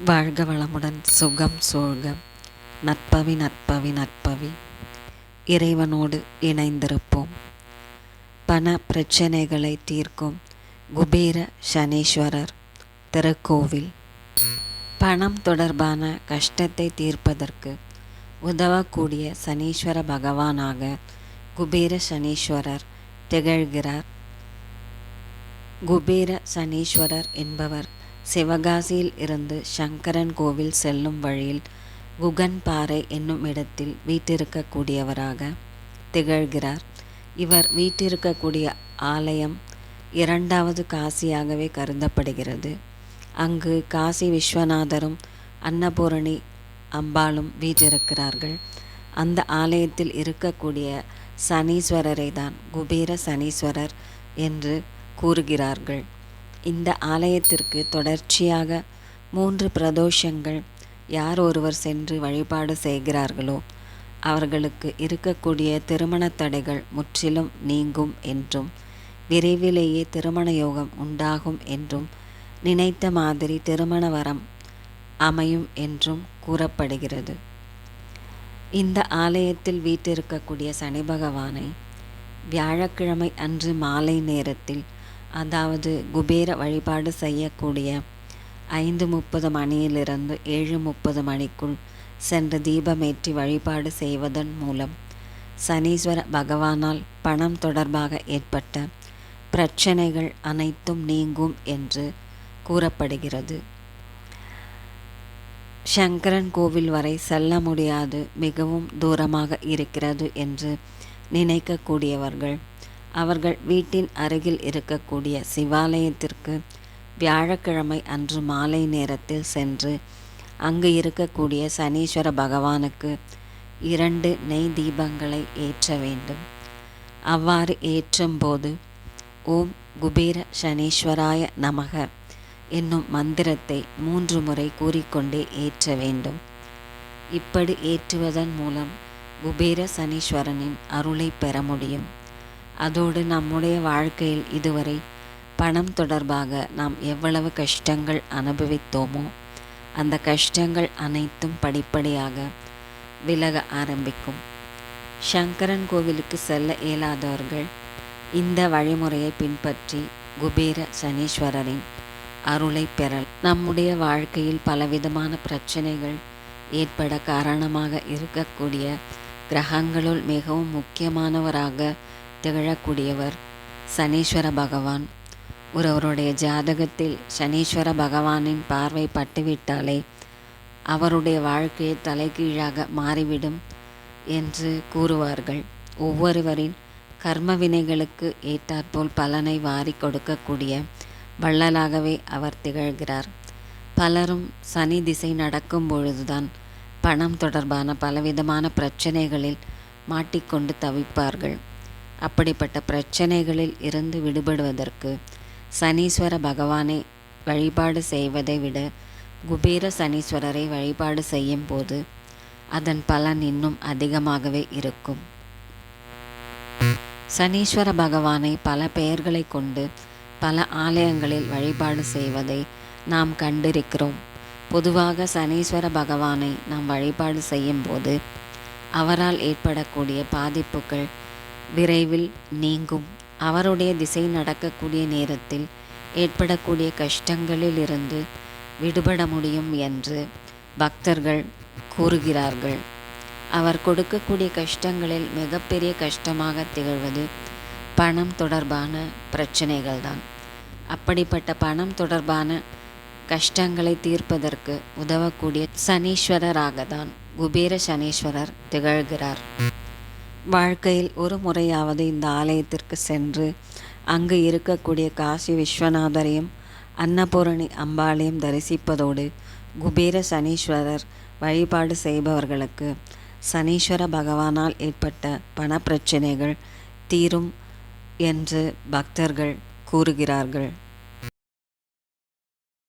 வாழ்க வளமுடன், சுகம் சூழ்க. நற்பவி நற்பவி நற்பவி. இறைவனோடு இணைந்திருப்போம். பண பிரச்சனைகளை தீர்க்கும் குபேர சனீஸ்வரர் திருக்கோவில். பணம் தொடர்பான கஷ்டத்தை தீர்ப்பதற்கு உதவக்கூடிய சனீஸ்வர பகவானாக குபேர சனீஸ்வரர் திகழ்கிறார். குபேர சனீஸ்வரர் என்பவர் சிவகாசியில் இருந்து சங்கரன் கோவில் செல்லும் வழியில் குகன் பாறை என்னும் இடத்தில் வீற்றிருக்கக்கூடியவராக திகழ்கிறார். இவர் வீற்றிருக்கக்கூடிய ஆலயம் இரண்டாவது காசியாகவே கருதப்படுகிறது. அங்கு காசி விஸ்வநாதரும் அன்னபூரணி அம்பாளும் வீற்றிருக்கிறார்கள். அந்த ஆலயத்தில் இருக்கக்கூடிய சனீஸ்வரரை தான் குபேர சனீஸ்வரர் என்று கூறுகிறார்கள். இந்த ஆலயத்திற்கு தொடர்ச்சியாக 3 பிரதோஷங்கள் யார் ஒருவர் சென்று வழிபாடு செய்கிறார்களோ அவர்களுக்கு இருக்கக்கூடிய திருமண தடைகள் முற்றிலும் நீங்கும் என்றும், விரைவிலேயே திருமண யோகம் உண்டாகும் என்றும், நினைத்த மாதிரி திருமண வரம் அமையும் என்றும் கூறப்படுகிறது. இந்த ஆலயத்தில் வீற்றிருக்கக்கூடிய சனி பகவானை வியாழக்கிழமை அன்று மாலை நேரத்தில், அதாவது குபேர வழிபாடு செய்யக்கூடிய 5:30 மணியிலிருந்து 7:30 மணிக்குள் சென்று தீபமேற்றி வழிபாடு செய்வதன் மூலம் சனீஸ்வர பகவானால் பணம் தொடர்பாக ஏற்பட்ட பிரச்சனைகள் அனைத்தும் நீங்கும் என்று கூறப்படுகிறது. சங்கரன் கோவில் வரை செல்ல முடியாது, மிகவும் தூரமாக இருக்கிறது என்று நினைக்கக்கூடியவர்கள் அவர்கள் வீட்டின் அருகில் இருக்கக்கூடிய சிவாலயத்திற்கு வியாழக்கிழமை அன்று மாலை நேரத்தில் சென்று அங்கு இருக்கக்கூடிய சனீஸ்வர பகவானுக்கு 2 நெய் தீபங்களை ஏற்ற வேண்டும். அவ்வாறு ஏற்றும் போது ஓம் குபேர சனீஸ்வராய நமக என்னும் மந்திரத்தை 3 முறை கூறிக்கொண்டே ஏற்ற வேண்டும். இப்படி ஏற்றுவதன் மூலம் குபேர சனீஸ்வரனின் அருளை பெற முடியும். அதோடு நம்முடைய வாழ்க்கையில் இதுவரை பணம் தொடர்பாக நாம் எவ்வளவு கஷ்டங்கள் அனுபவித்தோமோ அந்த கஷ்டங்கள் அனைத்தும் படிப்படியாக விலக ஆரம்பிக்கும். சங்கரன் கோவிலுக்கு செல்ல இயலாதவர்கள் இந்த வழிமுறையை பின்பற்றி குபேர சனீஸ்வரரின் அருளை பெறல். நம்முடைய வாழ்க்கையில் பலவிதமான பிரச்சனைகள் ஏற்பட காரணமாக இருக்கக்கூடிய கிரகங்களுள் மிகவும் முக்கியமானவராக திகழக்கூடியவர் சனீஸ்வர பகவான். ஒருவருடைய ஜாதகத்தில் சனீஸ்வர பகவானின் பார்வை பட்டுவிட்டாலே அவருடைய வாழ்க்கையை தலைகீழாக மாறிவிடும் என்று கூறுவார்கள். ஒவ்வொருவரின் கர்ம வினைகளுக்கு ஏற்றாற்போல் பலனை வாரி கொடுக்கக்கூடிய வள்ளலாகவே அவர் திகழ்கிறார். பலரும் சனி திசை நடக்கும் பொழுதுதான் பணம் தொடர்பான பலவிதமான பிரச்சனைகளில் மாட்டிக்கொண்டு தவிப்பார்கள். அப்படிப்பட்ட பிரச்சனைகளில் இருந்து விடுபடுவதற்கு சனீஸ்வர பகவானை வழிபாடு செய்வதை விட குபேர சனீஸ்வரரை வழிபாடு செய்யும் போது அதன் பலன் இன்னும் அதிகமாகவே இருக்கும். சனீஸ்வர பகவானை பல பெயர்களை கொண்டு பல ஆலயங்களில் வழிபாடு செய்வதை நாம் கண்டிருக்கிறோம். பொதுவாக சனீஸ்வர பகவானை நாம் வழிபாடு செய்யும் போது அவரால் ஏற்படக்கூடிய பாதிப்புகள் விரைவில் நீங்கும். அவருடைய திசை நடக்கக்கூடிய நேரத்தில் ஏற்படக்கூடிய கஷ்டங்களில் இருந்து விடுபட முடியும் என்று பக்தர்கள் கூறுகிறார்கள். அவர் கொடுக்கக்கூடிய கஷ்டங்களில் மிகப்பெரிய கஷ்டமாக திகழ்வது பணம் தொடர்பான பிரச்சனைகள்தான். அப்படிப்பட்ட பணம் தொடர்பான கஷ்டங்களை தீர்ப்பதற்கு உதவக்கூடிய சனீஸ்வரராகத்தான் குபேர சனீஸ்வரர் திகழ்கிறார். வாழ்க்கையில் ஒரு முறையாவது இந்த ஆலயத்திற்கு சென்று அங்கு இருக்கக்கூடிய காசி விஸ்வநாதரையும் அன்னபூரணி அம்பாளையும் தரிசிப்பதோடு குபேர சனீஸ்வரர் வழிபாடு செய்பவர்களுக்கு சனீஸ்வர பகவானால் ஏற்பட்ட பண பிரச்சனைகள் தீரும் என்று பக்தர்கள் கூறுகிறார்கள்.